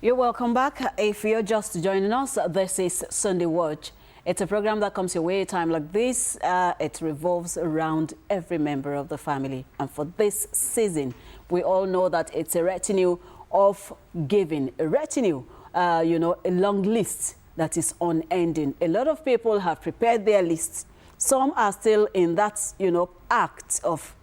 You're welcome back. If you're just joining us, this is Sunday Watch. It's a program that comes your way a time like this. It revolves around every member of the family. And for this season, we all know that it's a retinue of giving, a retinue, a long list that is unending. A lot of people have prepared their lists. Some are still in that, act of,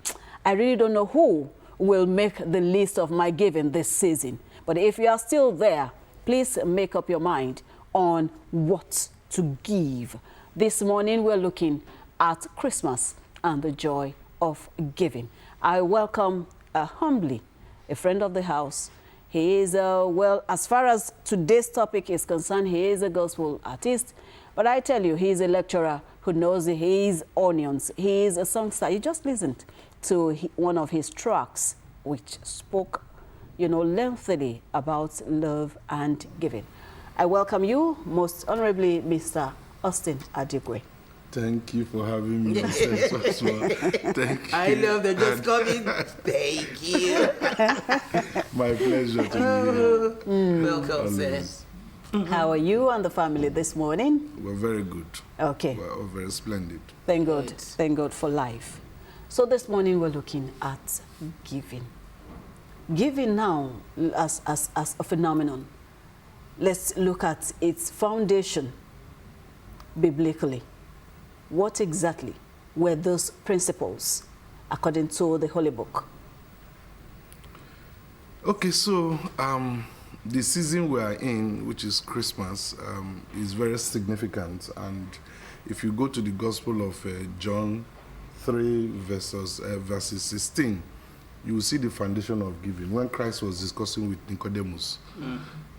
I really don't know who will make the list of my giving this season. But if you are still there, please make up your mind on what to give. This morning, we're looking at Christmas and the joy of giving. I welcome humbly a friend of the house. He is, as far as today's topic is concerned, he is a gospel artist. But I tell you, he is a lecturer who knows his onions. He is a songster. You just listened to one of his tracks, which spoke lengthily about love and giving. I welcome you most honorably, Mr. Austin Adigwe. Thank you for having me. Thank you. I love that just coming. Thank you. My pleasure to be here. Welcome, sir. How are you and the family this morning? We're very good. Okay. We're very splendid. Thank God. Thank God for life. So this morning we're looking at giving. Giving now as a phenomenon. Let's look at its foundation biblically. What exactly were those principles according to the Holy Book? Okay, so the season we are in, which is Christmas, is very significant. And if you go to the Gospel of John 3, verses 16, you will see the foundation of giving. When Christ was discussing with Nicodemus,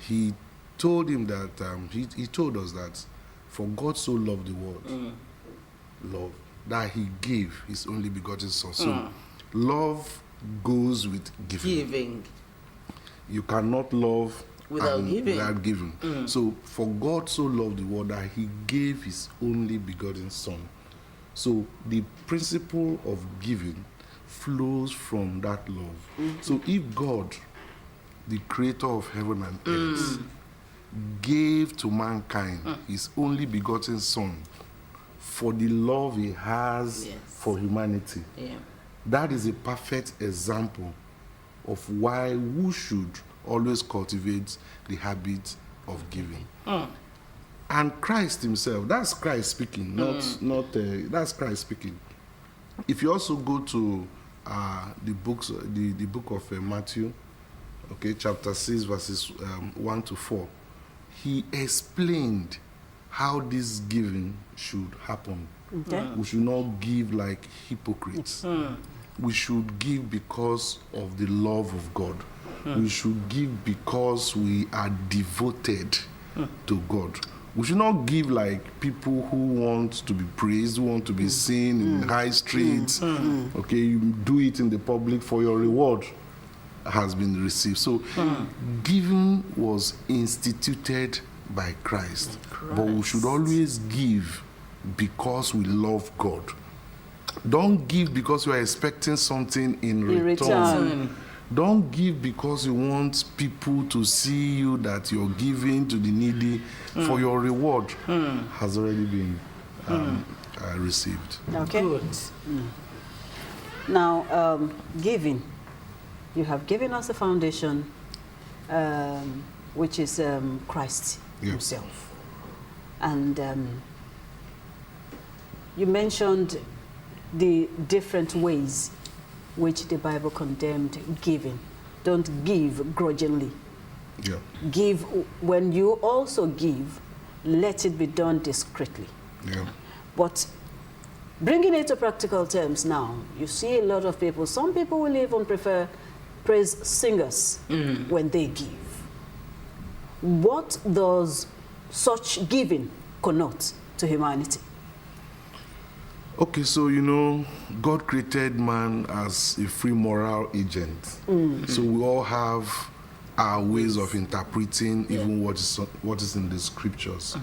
he told him that, he told us that, for God so loved the world, love, that he gave his only begotten son. So love goes with giving. You cannot love without giving. So for God so loved the world that he gave his only begotten son. So the principle of giving flows from that love. So if God, the creator of heaven and earth, gave to mankind his only begotten son for the love he has for humanity, that is a perfect example of why we should always cultivate the habit of giving. And Christ himself, that's Christ speaking, that's Christ speaking. If you also go to the book of Matthew, chapter 6, verses 1 to 4, he explained how this giving should happen. We should not give like hypocrites. We should give because of the love of God. We should give because we are devoted to God. We should not give like people who want to be praised, who want to be seen in high streets. You do it in the public for your reward has been received. So giving was instituted by Christ. But we should always give because we love God. Don't give because you are expecting something in return. Don't give because you want people to see you that you're giving to the needy, for your reward has already been received. Okay. Good. Now, giving. You have given us a foundation, which is Christ himself. And you mentioned the different ways which the Bible condemned giving. Don't give grudgingly. Give, when you also give, let it be done discreetly. But bringing it to practical terms now, you see a lot of people, some people will even prefer praise singers when they give. What does such giving connote to humanity? Okay, so God created man as a free moral agent. So we all have our ways of interpreting even what is in the scriptures.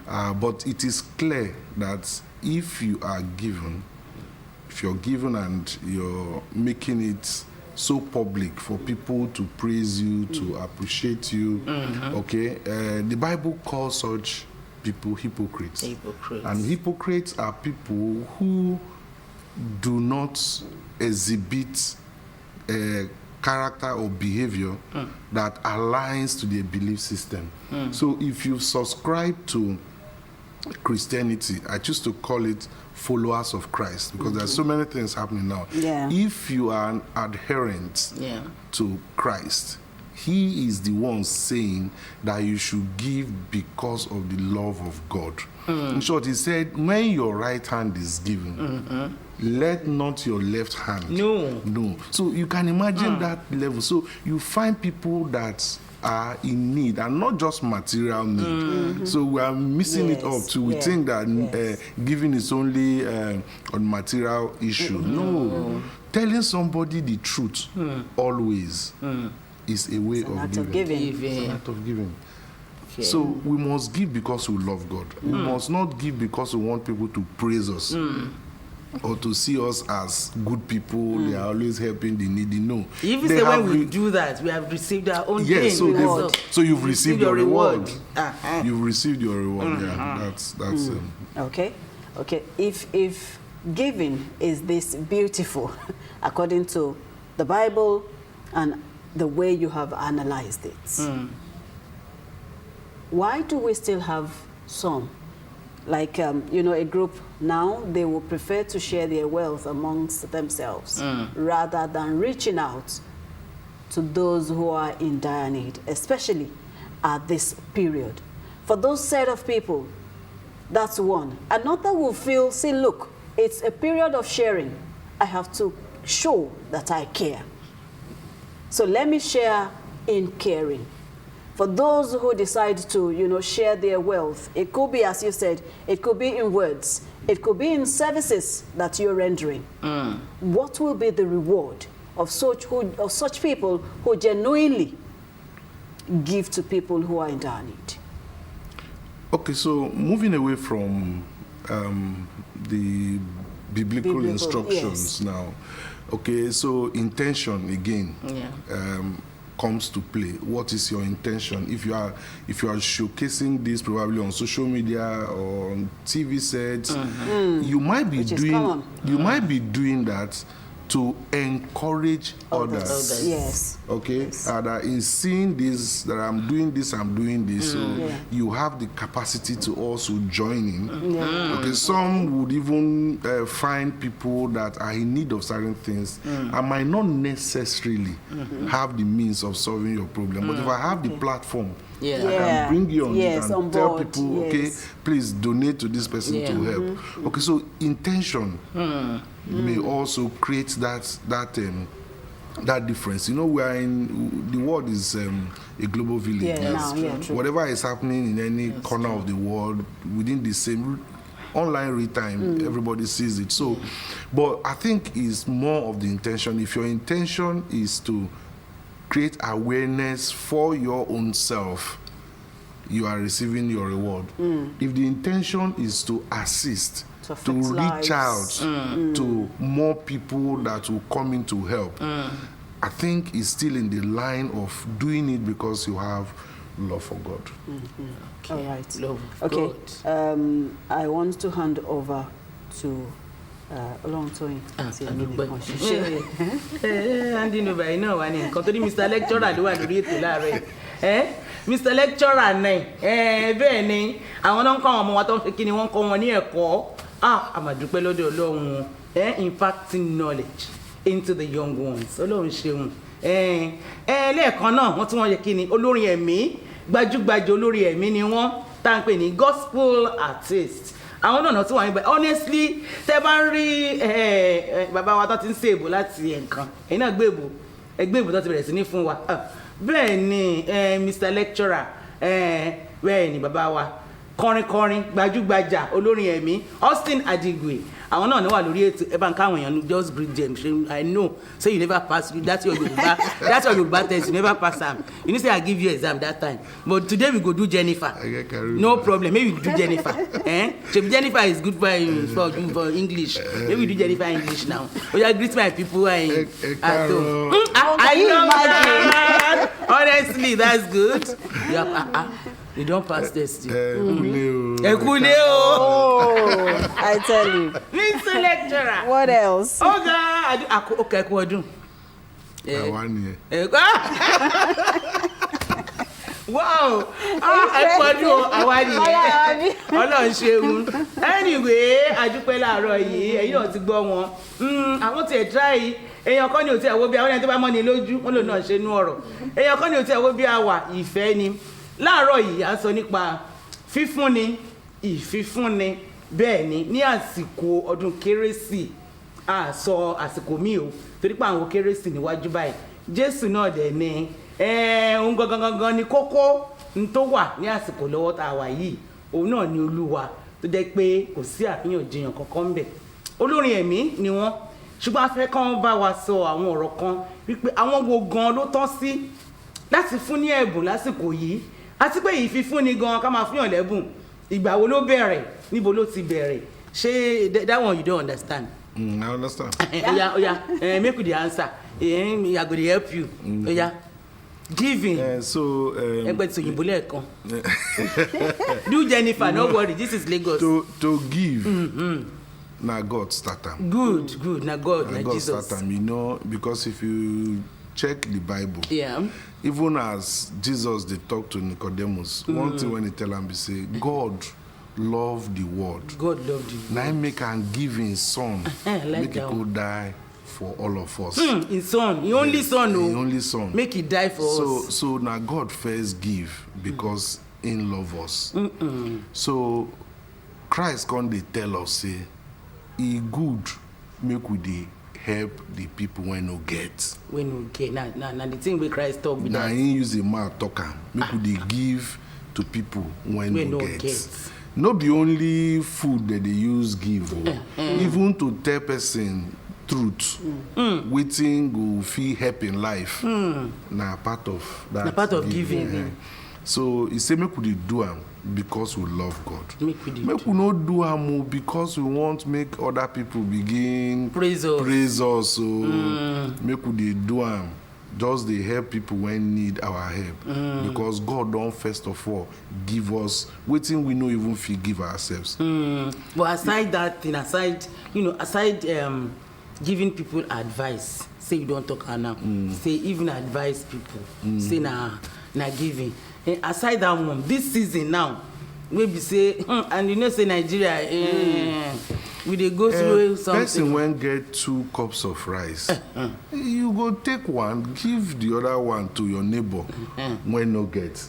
But it is clear that if you're given and you're making it so public for people to praise you, to appreciate you. Okay, the Bible calls such people hypocrites. And hypocrites are people who do not exhibit character or behavior that aligns to their belief system. So if you subscribe to Christianity, I choose to call it followers of Christ, because there's so many things happening now. Yeah. If you are an adherent to Christ, he is the one saying that you should give because of the love of God. In short, he said, when your right hand is given, let not your left hand no. So you can imagine that level. So you find people that are in need, and not just material need. So we are missing it up too. We think that giving is only on material issue. No, telling somebody the truth always is a way of giving. It's an act of giving. Okay. So we must give because we love God. We must not give because we want people to praise us. Or to see us as good people, they are always helping the needy. No. Even say when we do that, we have received our own gain. So you've received your reward. You've received your reward. Yeah, that's Okay. If giving is this beautiful, according to the Bible and the way you have analyzed it, why do we still have some? Like, a group now, they will prefer to share their wealth amongst themselves rather than reaching out to those who are in dire need, especially at this period. For those set of people, that's one. Another will feel, see, look, it's a period of sharing. I have to show that I care. So let me share in caring. For those who decide to, share their wealth, it could be, as you said, it could be in words, it could be in services that you're rendering. What will be the reward of such people who genuinely give to people who are in dire need? Okay, so moving away from the biblical instructions now. Okay, so intention again. Comes to play. What is your intention? If you are showcasing this probably on social media or on TV sets, you might be doing that to encourage others. Yes. Okay. Yes. That in seeing this, that I'm doing this. So you have the capacity to also join in. Okay. Some would even find people that are in need of certain things and might not necessarily have the means of solving your problem. But if I have the platform, I can bring you on it and tell people, okay, please donate to this person to help. Okay. So intention may also create that difference. We are in, the world is a global village. True. Whatever is happening in any corner of the world, within the same online real time, everybody sees it. So, but I think it's more of the intention. If your intention is to create awareness for your own self, you are receiving your reward. If the intention is to assist, to reach out to more people that will come in to help, I think it's still in the line of doing it because you have love for God. Okay. All right. Love of God. I want to hand over to Olontoyin. Handing over, Mr. Lecturer ló wà lórí ètò láàárọ̀. Mr. Lecturer bẹ́ẹ̀ ni àwọn náà ń kọ́ àwọn ọmọ wa tó ń fi kíni wọ́n kọ́ wọn ní ẹ̀kọ́. Àmàdúpẹ́ lọ́dọ̀ Ọlọ́run, impacting knowledge into the young ones. Ọlọ́run ṣeun. Lẹ́ẹ̀kan náà wọ́n tún wọ́n yẹ kíni olórin ẹ̀mí, gbajúgbajà olórin ẹ̀mí ni wọ́n tá à ń pè ní gospel artist. Àwọn náà tí wọ́n ń bẹ honestly tẹ́ bá ń rí bàbá wa tó ti ń ṣe èbò láti ẹ̀ǹkan ẹ̀yin náà gbé èbò tó ti bẹ̀rẹ̀ sí ní fún wa. Bẹ́ẹ̀ ni Mr. Lecturer, bẹ́ẹ̀ ni bàbá wa kọrinkọrin gbajúgbajà olórin ẹ̀mí Austin Adigwe àwọn náà ní wà lórí ètò ẹ bá ń káwọn èèyàn just breathe them ṣe I know say you never pass that's your Yoruba test you never pass am you know say I give you exam that time but today we go do Jennifer no problem maybe we do Jennifer ṣe Jennifer is good for English maybe we do Jennifer English now oya greet my people at home I know that honestly that's good you don pass test ekule Oh, I tell you. Mr. Lecturer. What else? Okay, kú ọdún. Àwa nìyẹn. Wow! Ẹ kú ọdún àwa nìyẹn. Ọlọ́run ṣeun. Anyway, àdúpẹ́ láàárọ̀ yìí, ẹ̀yin náà ti gbọ́ wọn. Àwọn tí ẹ̀ try èèyàn kan ní òtí ẹ̀wọ́ bí àwọn ẹni tó bá mọ́ ni lójú, wọ́n lò náà ṣe nú ọ̀rọ̀. Èèyàn kan ní òtí ẹ̀wọ́ bí àwà ìfẹ́ ni. Láàárọ̀ yìí, a sọ nípa fífúnni, ìfífúnni. Bẹ́ẹ̀ ni ní àsìkò ọdún kérésì a sọ àsìkò mi o torí pé àwọn kérésì níwájú báyìí Jésù náà dẹ̀ ni ohun gangan ni kókó n tó wà ní àsìkò lọ́wọ́ tá a wà yìí òun náà ni Olúwa tó jẹ́ pé kò sí àríyànjiyàn kankan ń bẹ̀ olórin ẹ̀mí ni wọ́n ṣùgbọ́n a fẹ́ kàn bá wa sọ àwọn ọ̀rọ̀ kan wípé àwọn wo gan ló tọ́ sí láti fún ní ẹ̀bùn lásìkò yìí àti pé ìfifúnni gan ká máa fúnyàn lẹ́bùn ìgbà wo ló bẹ̀rẹ̀ níbo ló ti bẹ̀rẹ̀ ṣé that one you don't understand. I understand. Oya make we dey answer I go dey help you oya giving ẹgbẹ́ ti òyìnbó lẹ́ẹ̀kan do Jennifer no worry this is Lagos. To give na God start am. Good na God na God Jesus. start am you know because if you check the Bible. Yeah. Even as Jesus dey talk to Nicodemus one thing when he tell am be say God love the world. God love the world. Na him make am give him son like make he that go die for all of us. His son his only son o his only son make he die for us. So na God first give because him love us. So Christ come dey tell us say e good make we dey help the people wey no get. Wey no get na the thing wey Christ talk be that. Na him use him mouth talk am make we dey give to people wey no get. No be only food that they use give even to tell person truth wetin go fit help in life na part of that. Na part of giving. So he say make we dey do am because we love God. Make we no do am because we want make other people begin praise us. So make we dey do am just dey help people when need our help because God don first of all give us wetin we no even fit give ourselves. But aside that thing aside giving people advice say you don talk am now say even advise people say na giving aside that one this season now wey be say and you know say Nigeria we dey go through something. Person when get 2 cups of rice you go take one give the other one to your neighbor when no get.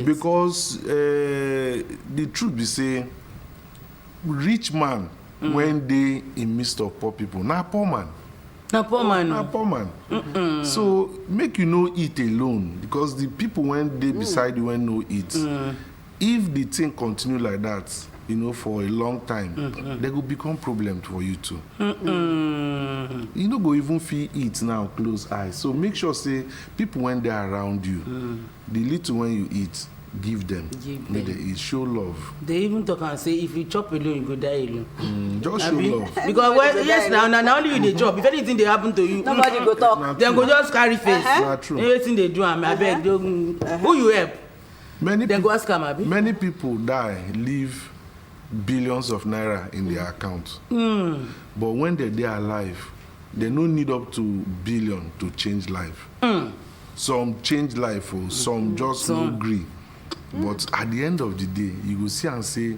Because the truth be say rich man when dey in midst of poor people na poor man. So make you no eat alone because the people when dey beside you when no eat if the thing continue like that you know for a long time they go become problem for you too. You no go even fit eat now close eyes so make sure say people when they around you the little when you eat give them make they eat show love. They even talk and say if you chop alone you go die alone. Just show love. Because yes now only you dey chop if anything dey happen to you nobody go talk. Dem go just carry face. Na true. Everything they do am abeg who you help. Dem go ask am abi. Many people die leave billions of naira in their account. But when they dey alive they no need up to billion to change life. Some change life some just no gree. But at the end of the day you go see and say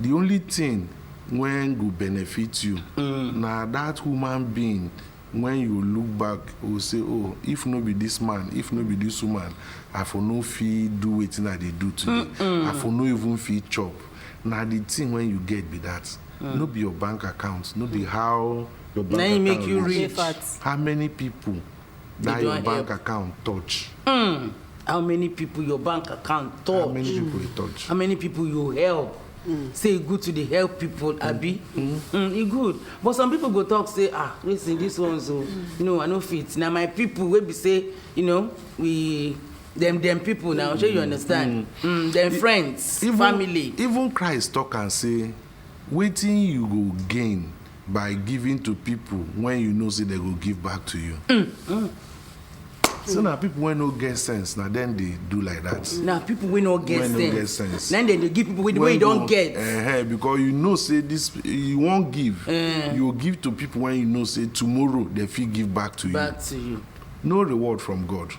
the only thing when go benefit you na that human being when you look back you say oh if no be this man if no be this woman I for no fit do wetin I dey do today. I for no even fit chop. Na the thing when you get be that no be your bank account no be how your bank account make you rich. How many people that your bank account touch. How many people your bank account touch? How many people you touch? How many people you help? say e good to dey help people abi e good, but some people go talk say listen, this one so I no fit, na my people wey be say we them people now, shey you understand, them friends, family. Even Christ talk and say wetin you go gain by giving to people when you know say they go give back to you. So now people wey no get sense, now then they do like that. Now people wey no get sense. Then they give people wey you don't get. Because you know say this you won't give. You will give to people when you know say tomorrow they fit give back to you. No reward from God.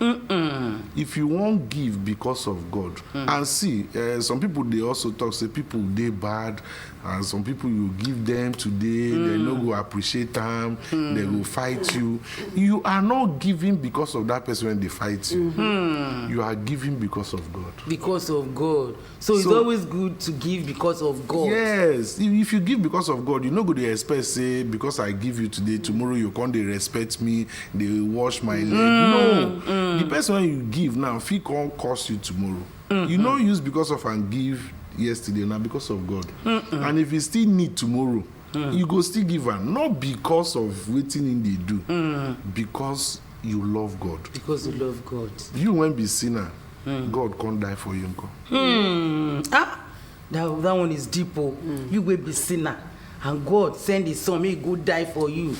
If you won't give because of God, and see, some people they also talk say people they bad, and some people you give them today, they no go appreciate them, they go fight you. You are not giving because of that person when they fight you. You are giving because of God. Because of God. So it's always good to give because of God. Yes. If you give because of God, you no go to expect say because I give you today, tomorrow you come they respect me, they wash my leg. No. The person when you give now, fee can't cost you tomorrow. You know use because of and give yesterday, now because of God. And if you still need tomorrow, you go still give her, not because of waiting in they do, because you love God. Because you love God. You won't be sinner. God can't die for you. That one is deep. You will be sinner, and God send His Son, He go die for you.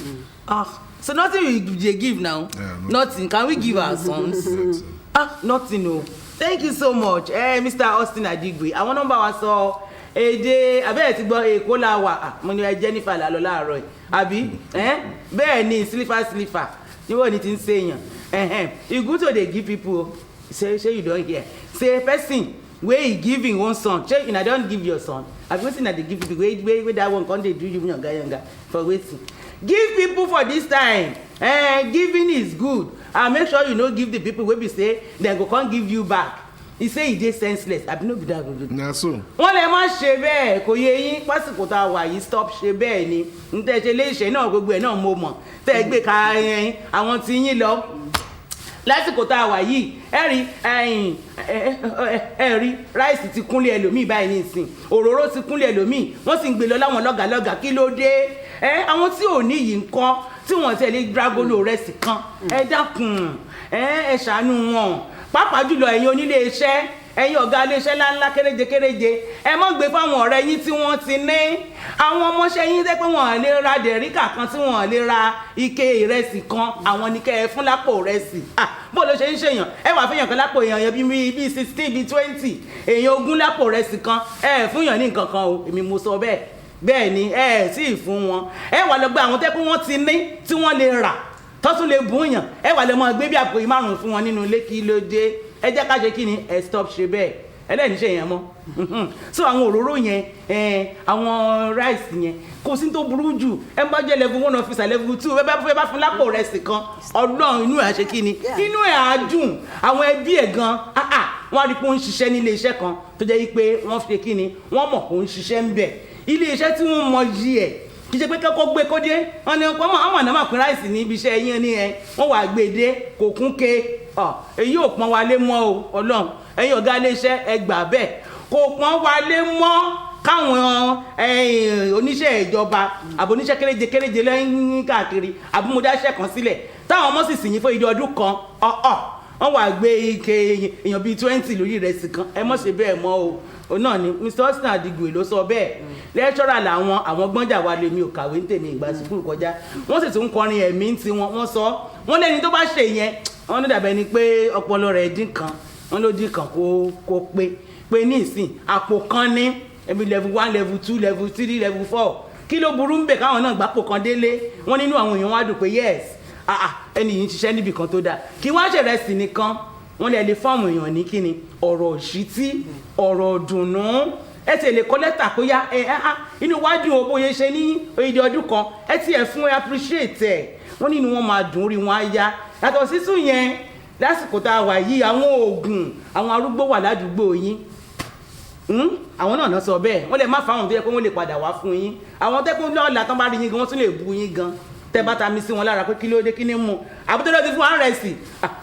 So nothing we give now. Nothing. Can we give our sons? Nothing. No. Thank you so much, Mr. Austin Adigwe. Àwọn number wa sọ èdè abẹ́ẹ̀ ti gbọ́ Èkó la wà. Mo ní Jennifer la lọ láàárọ̀ àbí bẹ́ẹ̀ ni slipper níwọ̀n ni ti ń ṣèyàn. E good to dey give people. Say you don't hear. Say person wey you give him one son, say una don give your son. Abi wetin na dey give people wey that one come dey do you yanga for wetin? Give people for this time. Giving is good. And make sure you no give the people wey be say dem go come give you back. He say e dey senseless. Abi no be that good. Na so. Wọ́n lè má ṣe bẹ́ẹ̀ kò yé yín pásìkò tá a wà yìí stop ṣe bẹ́ẹ̀ ni. N tẹ́ ṣe léṣe náà gbogbo ẹ̀ náà mo mọ̀. Tẹ́ ẹ gbé ka àwọn tí yín lọ. Lásìkò tá a wà yìí ẹ rí ráìsì ti kúnlé ẹlòmíì báyìí nísìn, òróró ti kúnlé ẹlòmíì, wọ́n sì ń gbé lọ láwọn lọ́gàlọ́gà, kí ló dé? Àwọn tí ò ní yìí ń kọ́ tí wọ́n tẹ̀lé dragolo rẹsì kan, ẹ dákun ẹ ṣàánú wọn, pàápàá jùlọ ẹ̀yin onílé iṣẹ́, ẹ̀yin ọ̀gá ilé iṣẹ́ ńláńlá kéréje ẹ má gbé fáwọn ọ̀rẹ́ yín tí wọ́n ti ní, àwọn ọmọọṣẹ́ yín tẹ́ pé wọ́n lè ra dẹ̀ríkà kan tí wọ́n lè ra ike ìrẹsì kan, àwọn ní kẹ́ ẹ fún lápò ìrẹsì. Bó ló ṣe ń ṣèyàn, ẹ wà fẹ́yàn kan lápò èèyàn bíi 16 bíi 20 èèyàn 20 lápò ìrẹsì kan, ẹ fún yàn ní nǹkan kan o, èmi mo sọ bẹ́ẹ̀. Bẹ́ẹ̀ ni ẹ sì fún wọn, ẹ wà lọ gbé àwọn tẹ́ pé wọ́n ti ní tí wọ́n lè rà tọ́tún lè bùn yàn, ẹ wà lọ mọ gbé bí àpò 5 fún wọn nínú ilé, kí ló dé? Ẹ jẹ́ ká ṣe kí ni, ẹ stop ṣe bẹ́ẹ̀, ẹlẹ́ni ṣe yẹn mọ́. So àwọn òróró yẹn, àwọn rice yẹn kò sí tó burú jù, ẹ bá jẹ́ level 1 officer level 2 bẹ́ẹ̀ bá fún lápò rẹsì kan, Ọlọ́run inú ẹ̀ á ṣe kí ni, inú ẹ̀ á dùn, àwọn ẹbí ẹ̀ gan wọ́n á rí pé ó ń ṣiṣẹ́ nílé iṣẹ́ kan tó jẹ́ pé wọ́n fi kí ni, wọ́n mọ̀ kó ń ṣiṣẹ́ ń bẹ̀, ilé iṣẹ́ tí wọ́n mọ yí ẹ̀, kì í ṣe pé kẹ́kọ̀ọ́ gbé kó dé, wọ́n ní ọmọ àná máa pín ráìsì ní ibi iṣẹ́ yín ní wọ́n wà gbé dé kò kún ké, èyí ò pọ́n wa lé mọ́ o, Ọlọ́run ẹ̀yin ọ̀gá ilé iṣẹ́ ẹ gbà bẹ́ẹ̀, kò pọ́n wa lé mọ́ káwọn oníṣẹ́ ìjọba àbò oníṣẹ́ kéréje lẹ́yìn káàkiri àbí mo dáṣẹ́ kan sílẹ̀ táwọn ọmọ sì sìn yín fún ìdí ọdún kan wọ́n wà gbé ike èèyàn bíi 20 lórí ìrẹsì kan, ẹ mọ̀ ṣe bẹ́ẹ̀ mọ́ o náà ni Mr. Austin Adigwe ló sọ bẹ́ẹ̀. Lẹ́tọ́rà làwọn àwọn gbọ́njà wa lèmi ò kàwé ní tèmi ìgbà sùkúrù kọjá, wọ́n sì tún kọrin ẹ̀mí tí wọ́n sọ, wọ́n lẹ́ni tó bá ṣe yẹn wọ́n ní dàbẹ́ ni pé ọpọlọ rẹ̀ dín kan, wọ́n ló dín kan kó pé ní ìsìn àpò kan ní ẹbí level 1 level 2 level 3 level 4, kí ló burú ń bẹ̀ káwọn náà gbàpò kan délé, wọ́n nínú àwọn èèyàn wá dùn pé yes ẹni yìí ń ṣiṣẹ́ níbi kan tó dáa, kí wá ṣèrẹsì nìkan, wọ́n lè fọ́ọ̀mù èèyàn ní kíni ọ̀rọ̀ ìṣítí, ọ̀rọ̀ dùnnú, ẹ ti lè kọ lẹ́tà kó yá inú wájú o bóyá ṣe ní oyè ọdún kan, ẹ ti ẹ̀ fún ẹ appreciate ẹ̀, wọ́n nínú wọn máa dùn rí wọn á yá. Yàtọ̀ sísún yẹn lásìkò tá a wà yìí, àwọn oògùn àwọn arúgbó wà ládùúgbò yín, àwọn náà sọ bẹ́ẹ̀, wọ́n lè má fáwọn tó yẹ pé wọ́n lè padà wá fún yín, àwọn tẹ́kùn lọ́ọ̀lá tán bá rí yín gan wọ́n tún lè bu yín gan, tẹ́ bá ta mi sí wọn lára pé kí ló dé kí ní mú àbútọ́ lọ́ọ́ ti fún àrẹ̀sì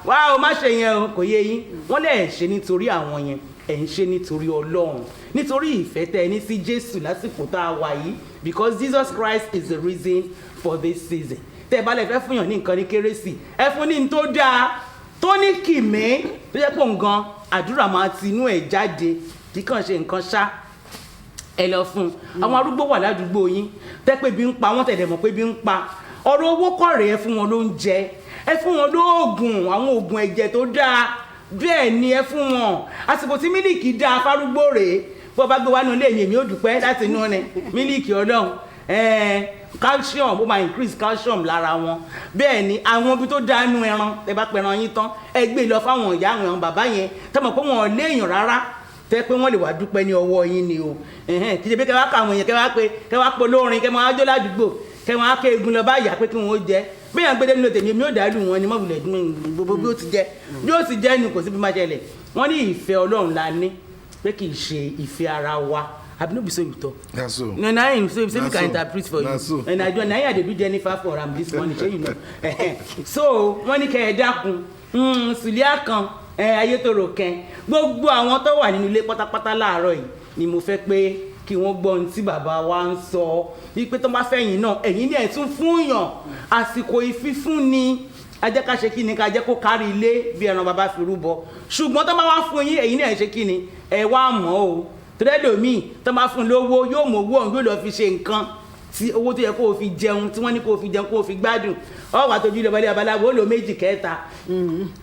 wá o má ṣe yẹn o, kò yé yín, wọ́n lè ṣe nítorí àwọn yẹn ẹ̀ ń ṣe nítorí Ọlọ́run, nítorí ìfẹ́ tẹ́ ẹ ní sí Jésù lásìkò tá a wà yìí, because Jesus Christ is the reason for this season. Tẹ́ ẹ bá lè fẹ́ fún yàn ní nǹkan ní kérésì, ẹ fún ní tó dáa tó ní kìmí tó jẹ́ pọ̀ nǹkan àdúrà máa ti inú ẹ̀ jáde kí kàn ṣe nǹkan ṣá. Ẹ lọ fún àwọn arúgbó wà ládùúgbò yín tẹ́ pé bí ń pa wọ́n tẹ̀lé mọ̀ pé bí ń pa, ọ̀rọ̀ owó kọ̀ rèé, ẹ fún wọn lóúnjẹ, ẹ fún wọn lóògùn, àwọn oògùn ẹ̀jẹ̀ tó dáa, bẹ́ẹ̀ ni ẹ fún wọn. Àsìkò tí mílìkì dáa fárúgbó rèé, bó bá gbé wá nínú ilé mi èmi ò dúpẹ́ láti inú ni mílìkì Ọlọ́run, calcium ó máa increase calcium lára wọn. Bẹ́ẹ̀ ni àwọn ibi tó dáa nú ẹran, tẹ́ bá pẹran yín tán ẹ gbé lọ fáwọn ìyá àwọn bàbá yẹn tẹ́ mọ̀ pé wọn ò léèyàn rárá, tẹ́ pé wọ́n lè wá dúpẹ́ ní ọwọ́ yín ni o. Kì í ṣe pé kẹ́ wá ká àwọn èèyàn kẹ́ wá pe olórin, kẹ́ máa jó ládùúgbò, kẹ́ wọ́n á ké egun lọ bá yà pé kí wọ́n ó jẹ. Bẹ́ẹ̀ gbé nínú tèmi èmi ò dàlú wọn ni mọ̀wùlẹ̀ gbogbo bí ó ti jẹ́ ni kò sí bí máa ṣẹlẹ̀. Wọ́n ní ìfẹ́ Ọlọ́run la ní, pé kì í ṣe ìfẹ́ ara wa. Abi no be so you talk. That's so. No, na him say we can interpret for That's you. so. And I do na here dey do Jennifer for am this morning, shey you know. So, wọ́n ní kẹ́ ẹ dákun. Sùlíà kan, Ayétòrò kẹ́. Gbogbo àwọn tó wà nínú ilé pátápátá láàárọ̀ yìí ni mo fẹ́ pé kí wọ́n gbọ́ ohun tí bàbá wa ń sọ. Wípé tó bá fẹ́yìn náà, ẹ̀yin ni ẹ̀ tún fún yàn. Àsìkò ìfífúnni, a jẹ́ ká ṣe kí ni, ká jẹ́ kó kárí ilé bí ẹran bàbá fi rúbọ. Ṣùgbọ́n tó bá wá fún yín, ẹ̀yin ni ẹ̀ ṣe kí ni, ẹ wá mọ̀ o. Tẹ́lẹ̀dòmíì tó máa fún lówó yóò mọ owó ọ̀hún yóò lọ fi ṣe nǹkan tí owó tó yẹ kó o fi jẹun tí wọ́n ní kó o fi jẹun kó o fi gbádùn ọ̀wà tó jílẹ̀ balẹ̀ abaláwo ó lò méjì kẹta.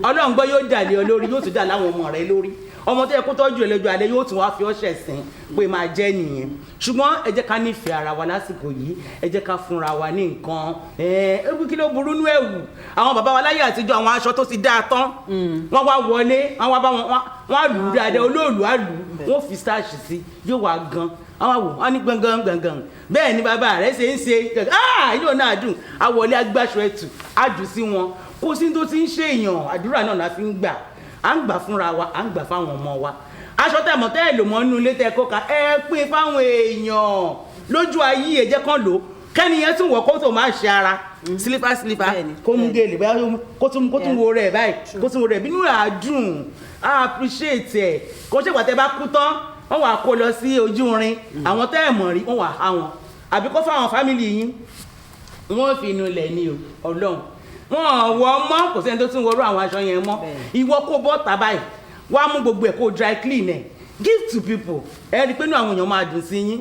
Ọlọ́run gbọ́ yóò dà lé ọ lórí, yóò tún dà láwọn ọmọ rẹ lórí. Ọmọ tó yẹ kó tọ́jú ẹ lọ́jọ́ alẹ́ yóò tún wá fi ọṣẹ sìn pé máa jẹ́ nìyẹn. Ṣùgbọ́n ẹ jẹ́ ká nífẹ̀ẹ́ ara wa lásìkò yìí, ẹ jẹ́ ká fúnra wa ní nǹkan. Ebi kí ló burú nú ẹ̀wù? Àwọn bàbá wa láyé àtijọ́ àwọn aṣọ tó ti dáa tán, wọ́n wá wọlé, wọ́n wá bá wọn á lù ú dáadáa, olóòlù á lù ú, wọ́n fi starch sí, yóò wá gan. Àwọn àwò wọn ní gbọ̀ngàn bẹ́ẹ̀ ni bàbá rẹ̀ ṣe ń ṣe yóò náà dùn, àwọlé agbáṣọ ẹ̀tù á jù sí wọn. Kò sí tó ti ń ṣe èèyàn, àdúrà náà la fi ń gbà. À ń gbà fúnra wa, à ń gbà fáwọn ọmọ wa. Aṣọ tẹ́ mọ̀ tẹ́ lò mọ́ nínú ilé tẹ́ kó ka ẹ pín fáwọn èèyàn lójú ayé ẹ jẹ́ kán lò. Kẹ́niyẹn tún wọ̀ kó tó máa ṣe ara sílífà kó mú gèlè báyìí kó tún wo rẹ̀ báyìí kó tún wo rẹ̀ bínú rẹ̀ á dùn á appreciate ẹ̀. Kó ṣe pàtẹ́ bá kú tán wọ́n wà kó lọ sí ojú rin, àwọn tẹ́ ẹ̀ mọ̀ rí wọ́n wà á wọn, àbí kó fáwọn fámìlì yín wọ́n fi inú ilẹ̀ ní Ọlọ́run. Wọ́n wọ mọ́, kò sẹ́ni tó tún wọrú àwọn aṣọ yẹn mọ́. Ìwọ kó bọ́ tà báyìí wá mú gbogbo ẹ̀ kó dry clean ẹ̀, give to people. Ẹ rí i pé inú àwọn èèyàn máa dùn sí yín.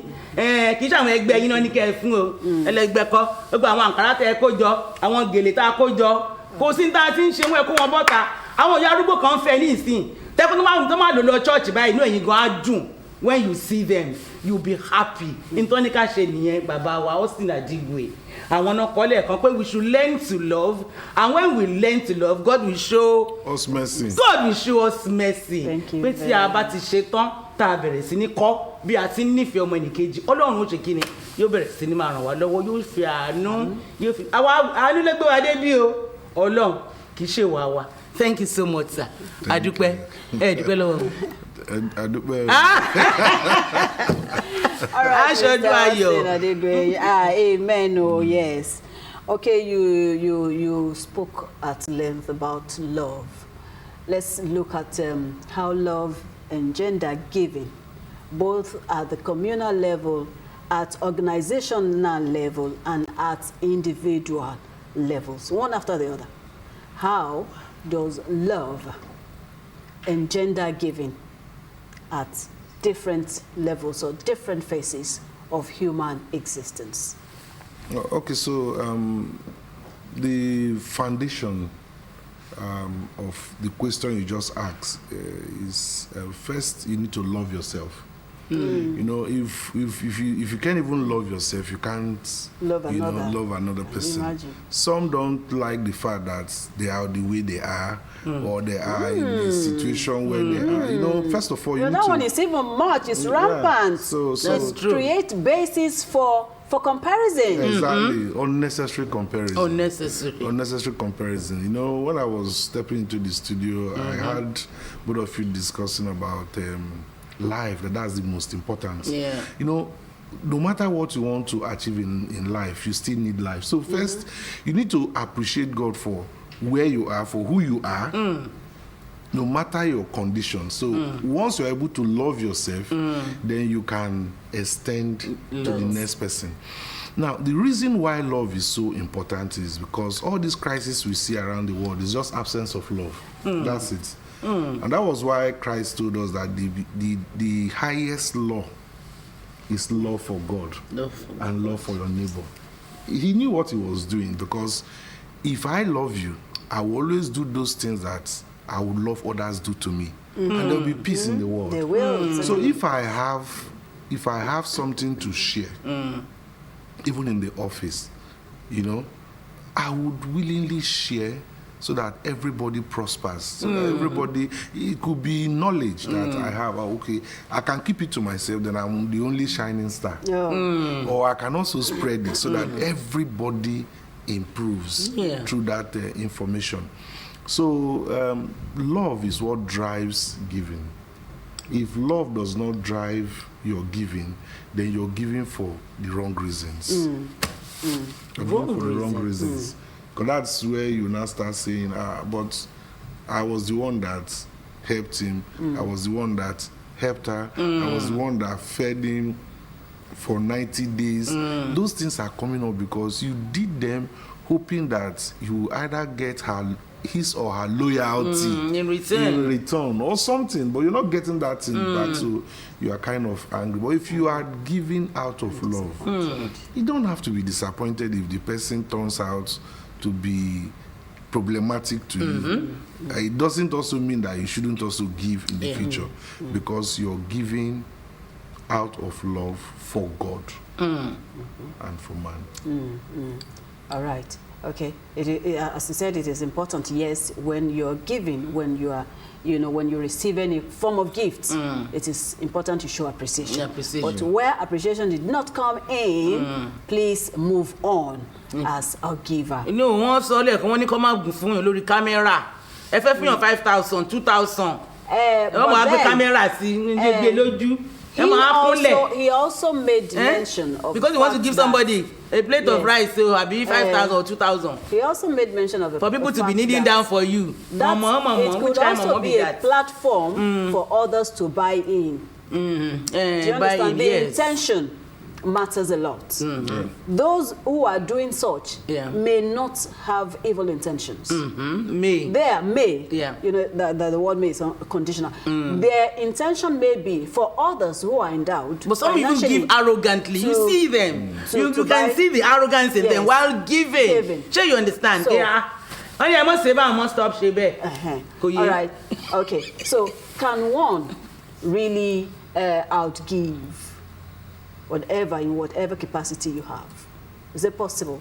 Kì í ṣe àwọn ẹgbẹ́ yín náà ní kẹ́ ẹ fún o, ẹlẹgbẹ́ kọ́ gbogbo àwọn àǹkárá tẹ́ ẹ kó jọ, àwọn gèlè tá a kó jọ, kò sí ní tá a ti ń ṣe wọ́n ẹ kó wọn bọ́ta. Àwọn ìyá arúgbó kan fẹ́ ní ìsìn tẹ́kun tó máa lò lọ church báyìí inú ẹ̀yin gan á dùn. When you see them, you'll be happy. Nítorí ká ṣe nìyẹn bàbá wa Austin Adigwe. Àwọn náà kọ́ lẹ́ẹ̀kan pé we should learn to love, and when we learn to love, God will show us mercy. God will show us mercy. Pé tí a bá ti ṣe tán tá a bẹ̀rẹ̀ sí ní kọ́ bí a ti ń nífẹ̀ẹ́ ọmọ ẹnìkejì, Ọlọ́run ó ṣe kí ni, yóò bẹ̀rẹ̀ sí ní máa ràn wá lọ́wọ́, yóò fi àánú, yóò fi àánú lẹ́gbẹ́ wa dé bí o Ọlọ́run kì í ṣe wà wá. Thank you so much, sir. Adúpẹ́ dúpẹ́ lọ́wọ́. Adúpẹ́. All right, Aṣojú ayọ̀. Amen. Oh yes. Okay, you spoke at length about love. Let's look at how love and gender giving, both at the communal level, at organizational level, and at individual levels, one after the other. How does love and gender giving at different levels or different phases of human existence? Okay, so the foundation of the question you just asked is first you need to love yourself. You know, if you can't even love yourself, you can't love another person. Imagine. Some don't like the fact that they are the way they are, or they are in a situation where they are. You know, first of all, you need that to. one is even much. It's rampant. So Let's create basis for comparison. Exactly, unnecessary comparison. Unnecessary comparison. You know, when I was stepping into the studio, I had both of you discussing about life. That's the most important. Yeah. You know, no matter what you want to achieve in life, you still need life. So first, you need to appreciate God for where you are, for who you are, no matter your condition. So once you're able to love yourself, then you can extend to the next person. Now, the reason why love is so important is because all these crises we see around the world is just absence of love. That's it. And that was why Christ told us that the highest law is love for God and love for your neighbor. He knew what he was doing, because if I love you, I will always do those things that I would love others do to me, and there will be peace in the world. They will. So if I have something to share, even in the office, you know, I would willingly share so that everybody prospers. So that everybody, it could be knowledge that I have. Okay, I can keep it to myself, then I'm the only shining star. Or I can also spread it so that everybody improves through that information. So love is what drives giving. If love does not drive your giving, then you're giving for the wrong reasons. You're giving for the wrong reasons. Because that's where you now start saying, but I was the one that helped him. I was the one that helped her. I was the one that fed him for 90 days. Those things are coming up because you did them hoping that you either get his or her loyalty in return or something, but you're not getting that thing back, so you are kind of angry. But if you are giving out of love, you don't have to be disappointed if the person turns out to be problematic to you. It doesn't also mean that you shouldn't also give in the future, because you're giving out of love for God and for man. All right. Okay. As you said, it is important. Yes, when you're giving, when you are, when you receive any form of gift, it is important to show appreciation. But where appreciation did not come in, please move on as a giver. Wọ́n sọ lẹ́ẹ̀kan wọ́n ní kó má gùn fún yín lórí kámẹ́rà. Ẹ fẹ́ fún yàn 5,000, 2,000. Ẹ máa gbé kámẹ́rà sí gbé lójú. He also made mention of, because he wants to give somebody a plate of rice, so I'll be 5,000 or 2,000. He also made mention of for people to be kneeling down for you. It could also be a platform for others to buy in. Do you understand? The intention matters a lot. Those who are doing such may not have evil intentions. May. The word may is conditional. Their intention may be for others who are endowed. But some people give arrogantly. You see them. You can see the arrogance in them while giving. Sure, you understand? So, I must say, I must stop shaving. All right. Okay. So, can one really outgive in whatever capacity you have? Is it possible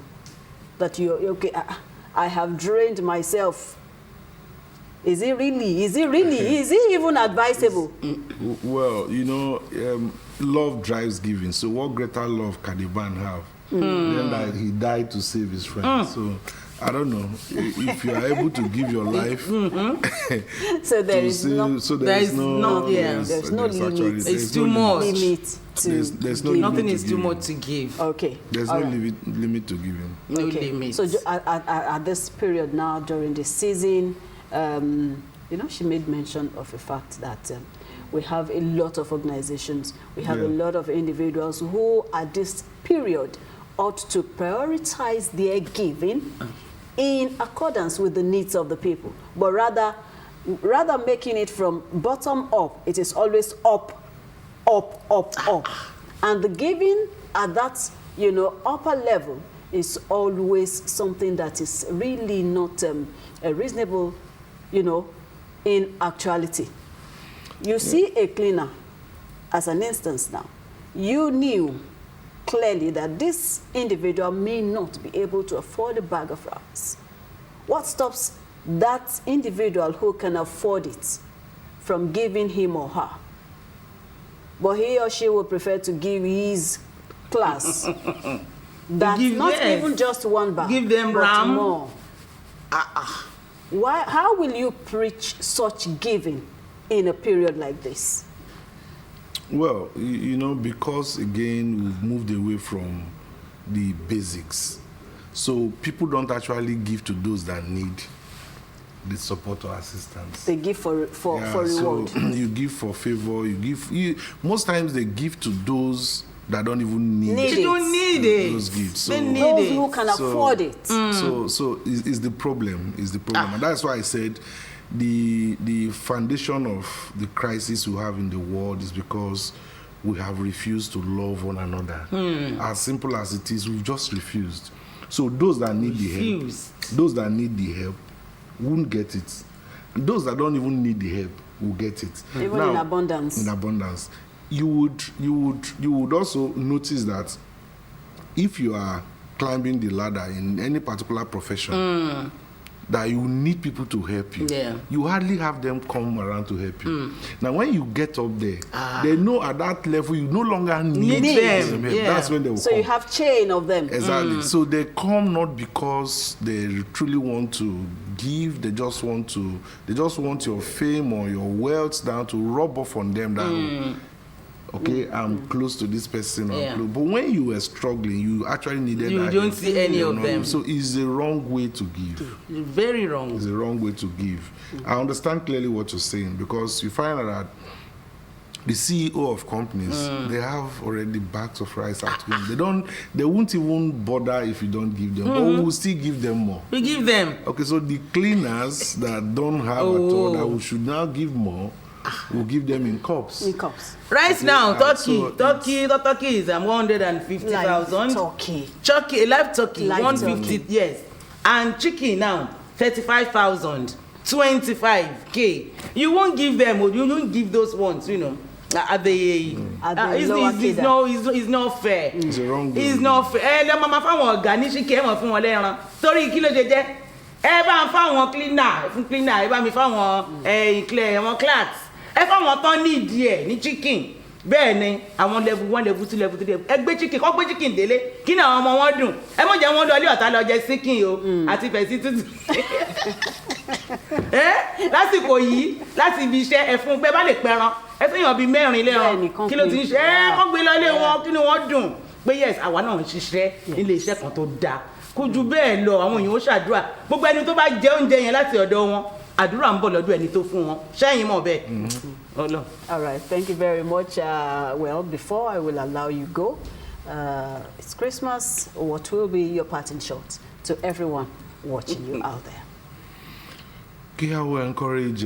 that okay, I have drained myself? Is it really? Is it even advisable? Well, love drives giving. So what greater love can a man have than that he died to save his friend? So I don't know if you are able to give your life. So there's no limit. It's too much. There's no nothing limit is too much to give. Okay. There's no limit to giving. No limit. So at this period now, during the season, she made mention of the fact that we have a lot of organizations, we have a lot of individuals who at this period ought to prioritize their giving in accordance with the needs of the people, but rather making it from bottom up. It is always up. And the giving at that, upper level is always something that is really not reasonable, in actuality. You see a cleaner, as an instance now, you knew clearly that this individual may not be able to afford a bag of rice. What stops that individual who can afford it from giving him or her? But he or she will prefer to give his class. That's not even just one bag. Give them but more. How will you preach such giving in a period like this? Well, because again we've moved away from the basics, so people don't actually give to those that need. the support or assistance. They give for reward. So you give for favor. Most times they give to those that don't even need Need You don't need it. those gifts. So, They need Those it. who can afford it. so is the problem. And that's why I said the foundation of the crisis we have in the world is because we have refused to love one another. As simple as it is, we've just refused. So those that need the help won't get it. Those that don't even need the help will get it. Even Now, in abundance. in abundance. You would also notice that if you are climbing the ladder in any particular profession, that you need people to help you. Yeah. You hardly have them come around to help you. Now, when you get up there, they know at that level you no longer need them. help. Yeah. That's when they will So come. you have chain of them. Exactly. So they come not because they truly want to give. They just want your fame or your wealth down to rub off on them. That okay, I'm close to this person. Yeah. But when you were struggling, you actually needed. You that don't help. see any You of know, them. So it's the wrong way to give. Very wrong. It's the wrong way to give. I understand clearly what you're saying because you find out that the CEO of companies, they have already bags of rice at home. They won't even bother if you don't give them, but we will still give them more. We give them. Okay, so the cleaners that don't have at all, that we should now give more, we'll give them in cups. In cups. Right now, so Turkey is 150,000. Turkey. A live turkey, Live 150, turkey. yes. And chicken now, 35,000, 25K. You won't give them, you won't give those ones, you know. At the lower it's not fair. It's the wrong way. It's not fair. Ẹ máa fáwọn ọ̀gá ní ṣíkì ẹ mọ̀ fún wọn lẹ́ran. Torí kí ló ṣe jẹ́? Ẹ bá ń fáwọn cleaner, ẹ bá mi fáwọn àwọn clerks. Ẹ fáwọn tán ní ìdí ẹ̀ ní chicken. Bẹ́ẹ̀ ni àwọn level 1, level 2, level 3. Ẹ gbé chicken, kọ́ gbé chicken délé. Kí ni àwọn ọmọ wọn dùn? Ẹ mọ̀ jẹ́ wọn lọ ilé ọ̀tá lọ jẹ chicken o. Àti fẹ̀sí tútù. Lásìkò yìí láti ibi iṣẹ́ ẹ fún pé bá lè pẹran ẹ fún yàn bíi mẹ́rin lẹ́ran kí ló ti ń ṣe kọ́ gbé lọ ilé wọn kí ni wọ́n dùn pé yes àwa náà ń ṣiṣẹ́ nílé iṣẹ́ kan tó dáa kó ju bẹ́ẹ̀ lọ àwọn èèyàn ó ṣàdúrà gbogbo ẹni tó bá jẹ oúnjẹ yẹn láti ọ̀dọ̀ wọn àdúrà ń bọ̀ lọ́dọ̀ ẹni tó fún wọn ṣẹ́yìn mọ̀ bẹ́ẹ̀. All right, thank you very much. Well, before I will allow you go, it's Christmas. What will be your parting shot to everyone watching you out there? Okay, I will encourage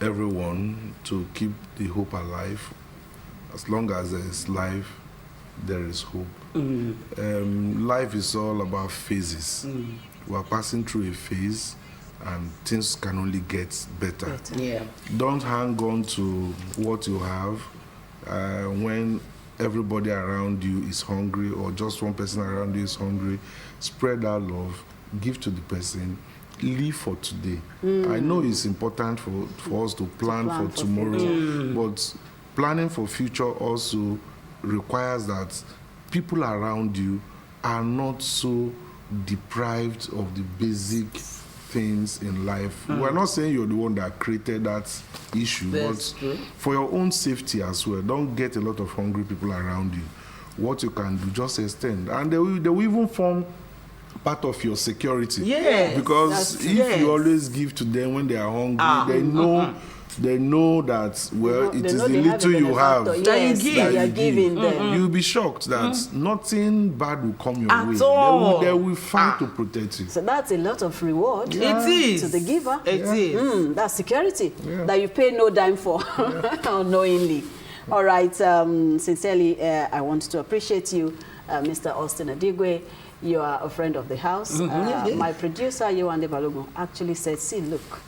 everyone to keep the hope alive. As long as there is life, there is hope. Life is all about phases. We are passing through a phase and things can only get better. Yeah. Don't hang on to what you have when everybody around you is hungry or just one person around you is hungry. Spread that love, give to the person. Live for today. I know it's important for us to plan for tomorrow, but planning for future also requires that people around you are not so deprived of the basic things in life. We're not saying you're the one that created that issue, That's but true. for your own safety as well, don't get a lot of hungry people around you. What you can do, just extend. And they will even form part of your security. Yes, Because if you always give to them when they are hungry, they know that, well, it is the little you have that you give. that You are you giving give. them. You'll be shocked that nothing bad will come your At way. all. They will fight to protect you. So that's a lot of reward. It is. To the giver. It is. That's security that you pay no dime for unknowingly. All right. Sincerely, I want to appreciate you, Mr. Austin Adigwe. You are a friend of the house. My producer, Yewande Balogun, actually said, see, look,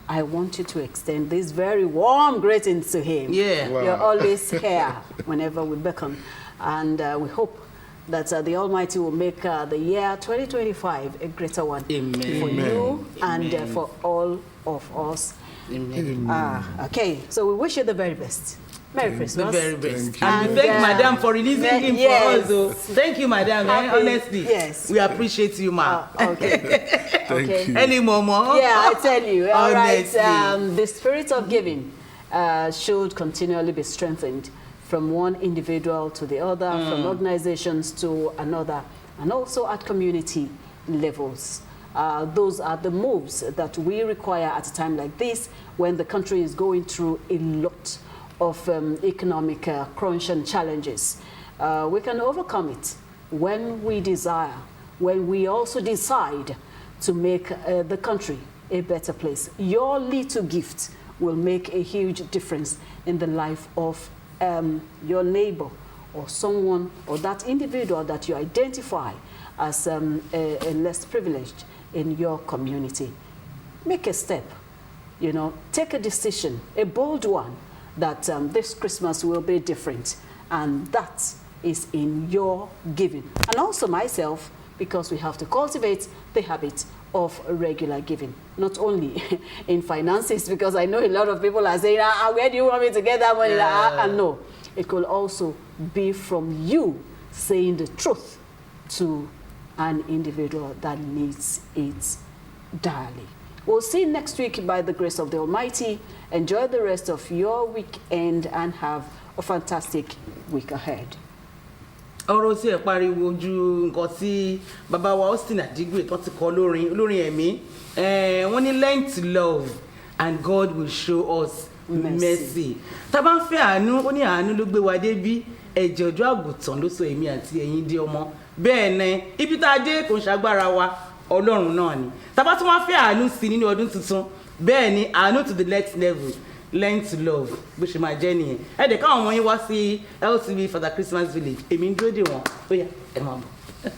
I want you to extend these very warm greetings to him. Yeah. Wow. You're always here whenever we beckon. And we hope that the Almighty will make the year 2025 a greater one Amen. for you Amen. and for all of us. Amen. Okay, so we wish you the very best. Merry Christmas. The very best. Thank you. And thank Madam for releasing him for us. So. Thank you, Madam. Happy- Honestly. yes. We appreciate you, ma. Okay. Thank you. Any more? Yeah, I tell you. All right. Honestly. The spirit of giving should continually be strengthened from one individual to the other, from organizations to another, and also at community levels. Those are the moves that we require at a time like this, when the country is going through a lot of economic crunch and challenges. We can overcome it when we desire, when we also decide to make the country a better place. Your little gift will make a huge difference in the life of your neighbor or someone or that individual that you identify as a less privileged in your community. Make a step, you know, take a decision, a bold one, that this Christmas will be different, and that is in your giving. And also myself, because we have to cultivate the habit of regular giving, not only in finances, because I know a lot of people are saying, where do you want me to get that money? And no, it could also be from you saying the truth to an individual that needs it direly. We'll see you next week by the grace of the Almighty. Enjoy the rest of your weekend and have a fantastic week ahead. ọ̀rọ̀ sí ẹ̀ pariwo ju nǹkan tí bàbá wa Austin Adigwe tó ti kọ lórin ẹ̀mí wọ́n ní learn to love and God will show us mercy. Tá bá ń fẹ́ àánú, ó ní àánú ló gbé wa débí, ẹ̀jẹ̀ ọjọ́ àgùntàn ló sọ èmi àti ẹ̀yin di ọmọ. Bẹ́ẹ̀ ni ibi tá a dé kò ń ṣagbára wa, Ọlọ́run náà ni. Tá bá tún wá fẹ́ àánú sí nínú ọdún tuntun, bẹ́ẹ̀ ni àánú to the next level. Learn to love bó ṣe máa jẹ́ nìyẹn. Ẹ dẹ̀ káwọn ọmọ yín wá sí LTV for the Christmas Village. Èmi ń dúró dè wọ́n. Ó yá, ẹ máa bọ̀.